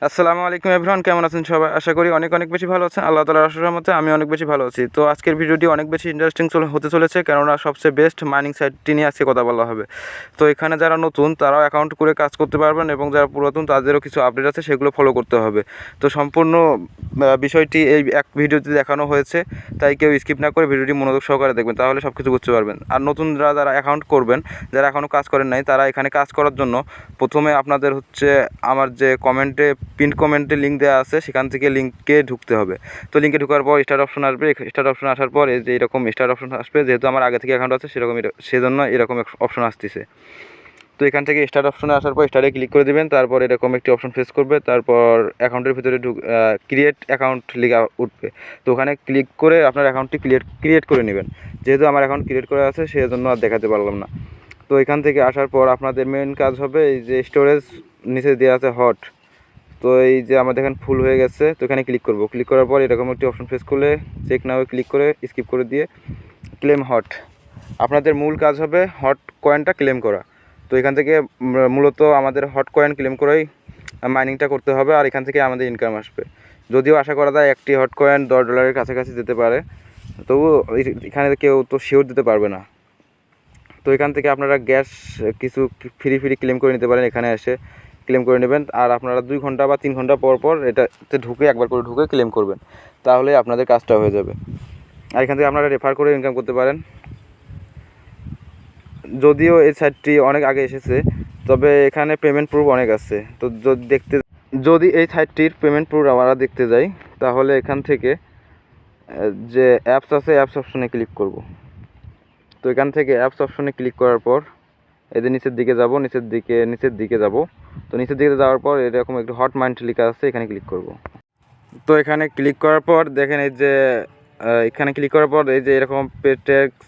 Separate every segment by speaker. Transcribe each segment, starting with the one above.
Speaker 1: আসসালামু আলাইকুম এভরিওয়ান, কেমন আছেন সবাই? আশা করি অনেক অনেক বেশি ভালো আছেন। আল্লাহ তাআলার অশেষ রহমতে আমি অনেক বেশি ভালো আছি। তো আজকের ভিডিওটি অনেক বেশি ইন্টারেস্টিং হতে চলেছে, কেননা সবচেয়ে বেস্ট মাইনিং সাইটটি নিয়ে আজকে কথা বলা হবে। তো এখানে যারা নতুন তারাও অ্যাকাউন্ট করে কাজ করতে পারবেন, এবং যারা পুরাতন তাদেরও কিছু আপডেট আছে, সেগুলো ফলো করতে হবে। তো সম্পূর্ণ বিষয়টি এই এক ভিডিওতে দেখানো হয়েছে, তাই কেউ স্কিপ না করে ভিডিওটি মনোযোগ সহকারে দেখবেন, তাহলে সব কিছু বুঝতে পারবেন। আর নতুনরা যারা অ্যাকাউন্ট করবেন, যারা এখনও কাজ করেন নাই, তারা এখানে কাজ করার জন্য প্রথমে আপনাদের আমার যে পিন কমেন্টে লিঙ্ক দেওয়া আছে, সেখান থেকে লিঙ্কে ঢুকতে হবে। তো লিঙ্কে ঢোকার পর স্টার্ট অপশন আসবে। স্টার্ট অপশন আসার পর এই যে এরকম স্টার্ট অপশন আসবে, যেহেতু আমার আগে থেকে অ্যাকাউন্ট আছে সেজন্য এরকম অপশন আসতেছে। তো এখান থেকে স্টার্ট অপশনে আসার পর স্টার্টে ক্লিক করে দেবেন। তারপর এরকম একটি অপশন ফেস করবে, তারপর অ্যাকাউন্টের ভিতরে ক্রিয়েট অ্যাকাউন্ট লেখা উঠবে। তো ওখানে ক্লিক করে আপনার অ্যাকাউন্টটি ক্রিয়েট করে নেবেন। যেহেতু আমার অ্যাকাউন্ট ক্রিয়েট করা আছে, সেজন্য আর দেখাতে পারলাম না। তো এখান থেকে আসার পর আপনাদের মেন কাজ হবে, এই যে স্টোরেজ নিচে দেওয়া আছে হট, তো এই যে আমাদের এখানে ফুল হয়ে গেছে, তো এখানে ক্লিক করব। ক্লিক করার পর এরকম একটি অপশন ফেস করলে চেক নাও ক্লিক করে স্কিপ করে দিয়ে ক্লেম হট। আপনাদের মূল কাজ হবে হট কয়েনটা ক্লেম করা। তো এখান থেকে মূলত আমাদের হট কয়েন ক্লেম করেই মাইনিংটা করতে হবে, আর এখান থেকে আমাদের ইনকাম আসবে। যদিও আশা করা যায় একটি হট কয়েন $10 কাছাকাছি যেতে পারে, তবু এখানে কেউ তো শিওর দিতে পারবে না। তো এখান থেকে আপনারা গ্যাস কিছু ফ্রি ক্লেম করে নিতে পারেন, এখানে এসে ক্লেম করে নেবেন। আর আপনারা 2 ঘন্টা বা 3 ঘন্টা পর পর এটাতে একবার করে ঢুকে ক্লেম করবেন, তাহলে আপনাদের কাজটা হয়ে যাবে। আর এখান থেকে আপনারা রেফার করে ইনকাম করতে পারেন। যদিও এই সাইটটি অনেক আগে এসেছে, তবে এখানে পেমেন্ট প্রুফ অনেক আছে। তো যদি এই সাইটটির পেমেন্ট প্রুফ আমরা দেখতে যাই, তাহলে এখান থেকে যে অ্যাপস আছে, অ্যাপস অপশনে ক্লিক করব। তো এখান থেকে অ্যাপস অপশনে ক্লিক করার পর এদের নিচের দিকে যাব, নিচের দিকে যাব। তো নিচের দিকে যাওয়ার পর এরকম একটু হট মাইন্ড লেখা আছে, এখানে ক্লিক করব। তো এখানে ক্লিক করার পর দেখেন এই যে এখানে ক্লিক করার পর এই যে এরকম পেটেক্স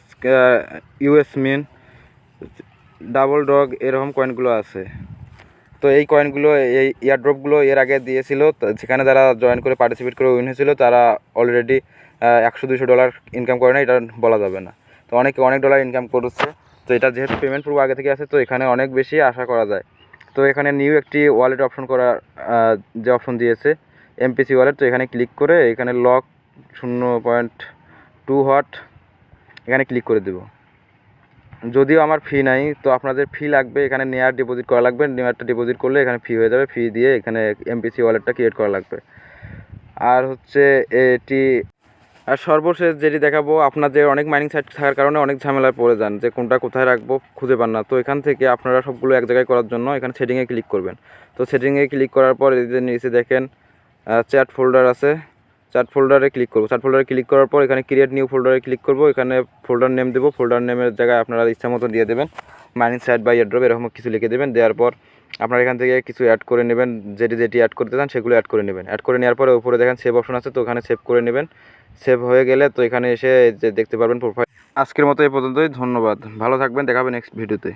Speaker 1: ইউএস মিন ডাবল ডগ এরকম কয়েনগুলো আছে। তো এই কয়েনগুলো, এই এয়ারড্রপগুলো এর আগে দিয়েছিল, সেখানে যারা জয়েন করে পার্টিসিপেট করে উইন হয়েছিল, তারা অলরেডি $100-200 ইনকাম করে না, এটা বলা যাবে না। তো অনেক ডলার ইনকাম করছে। তো এটা যেহেতু পেমেন্ট প্রুফ আগে থেকে আছে, তো এখানে অনেক বেশি আশা করা যায়। তো এখানে নিউ একটি ওয়ালেট অপশন করা, যে অপশন দিয়েছে এমপিসি ওয়ালেট, তো এখানে ক্লিক করে এখানে লক 0.2 হট এখানে ক্লিক করে দেব। যদিও আমার ফি নাই, তো আপনাদের ফি লাগবে, এখানে নেয়ার ডিপোজিট করা লাগবে। নেয়ারটা ডিপোজিট করলে এখানে ফি হয়ে যাবে, ফি দিয়ে এখানে এমপিসি ওয়ালেটটা ক্রিয়েট করা লাগবে। আর এটি আর সর্বশেষ যেটি দেখাবো, আপনাদের অনেক মাইনিং সাইট থাকার কারণে অনেক ঝামেলায় পড়ে যান, যে কোনটা কোথায় রাখবো খুঁজে পান না। তো এখান থেকে আপনারা সবগুলো এক জায়গায় করার জন্য এখানে সেটিংয়ে ক্লিক করবেন। তো সেটিংয়ে ক্লিক করার পর এই যে নিচে দেখেন চ্যাট ফোল্ডার আছে, চ্যাট ফোল্ডারে ক্লিক করব। চ্যাট ফোল্ডারে ক্লিক করার পর এখানে ক্রিয়েট নিউ ফোল্ডারে ক্লিক করব। এখানে ফোল্ডার নেম দেবো, ফোল্ডার নেমের জায়গায় আপনারা ইচ্ছা মতো দিয়ে দেবেন, মাইনিং সাইট বা এয়ারড্রপ এরকম কিছু লিখে দেবেন। দেওয়ার পর আপনারা এখান থেকে কিছু অ্যাড করে নেবেন, যেটি অ্যাড করতে চান সেগুলো অ্যাড করে নেবেন। অ্যাড করে নেওয়ার পরে উপরে দেখেন সেভ অপশন আছে, তো ওখানে সেভ করে নেবেন। সেভ হয়ে গেলে তো এখানে এসে যে দেখতে পারবেন প্রোফাইল। আজকের মতো এই পর্যন্তই, ধন্যবাদ, ভালো থাকবেন, দেখা হবে নেক্সট ভিডিওতে।